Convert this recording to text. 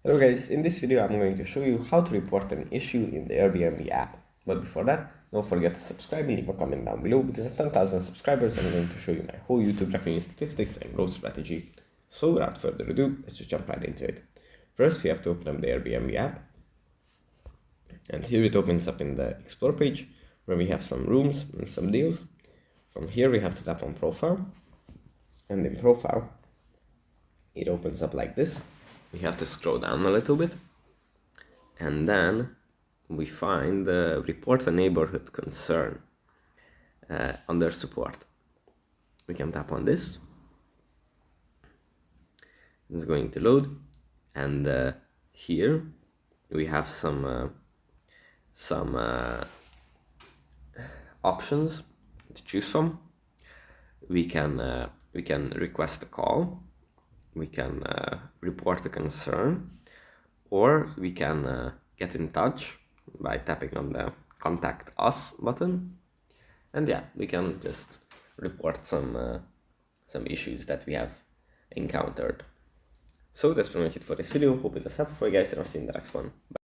Hello guys, in this video I'm going to show you how to report an issue in the Airbnb app. But before that, don't forget to subscribe and leave a comment down below because at 10,000 subscribers I'm going to show you my whole YouTube revenue statistics and growth strategy. So without further ado, let's just jump right into it. First we have to open up the Airbnb app. And here it opens up in the Explore page where we have some rooms and some deals. From here we have to tap on Profile. And in Profile, it opens up like this. We have to scroll down a little bit, and then we find the report a neighborhood concern under support. We can tap on this. It's going to load, and here we have some options to choose from. We can request a call. We can report a concern, or we can get in touch by tapping on the Contact Us button. And yeah, we can just report some issues that we have encountered. So that's pretty much it for this video. Hope it was helpful for you guys, and I'll see you in the next one. Bye.